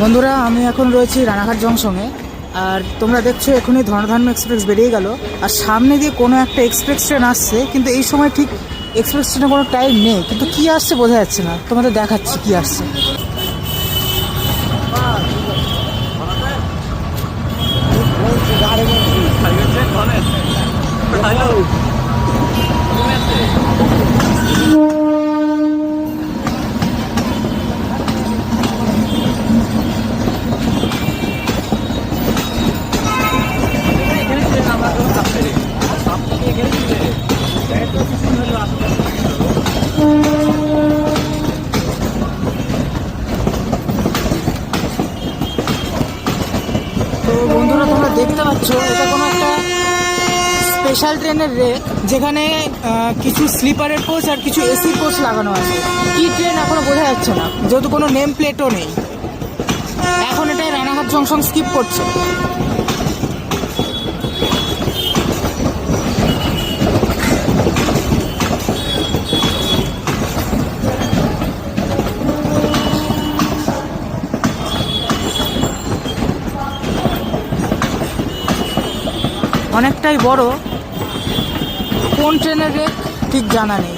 বন্ধুরা, আমি এখন রয়েছি রানাঘাট জংশনে। আর তোমরা দেখছো এখনই ধনধান্য এক্সপ্রেস বেরিয়ে গেল, আর সামনে দিয়ে কোনো একটা এক্সপ্রেস ট্রেন আসছে, কিন্তু এই সময় ঠিক এক্সপ্রেস ট্রেনের কোনো টাইম নেই, কিন্তু কি আসছে বোঝা যাচ্ছে না। তোমাদের দেখাচ্ছি কি আসছে। তো বন্ধুরা, তোমরা দেখতে পাচ্ছ এটা কোনো একটা স্পেশাল ট্রেনের রেক, যেখানে কিছু স্লিপারের কোচ আর কিছু এসি কোচ লাগানো আছে। কি ট্রেন এখনো বোঝা যাচ্ছে না, যেহেতু কোনো নেম প্লেটও নেই। এখন এটা রানাঘাট জংশন স্কিপ করছে। অনেকটাই বড়। কোন ট্রেনের রেক ঠিক জানা নেই।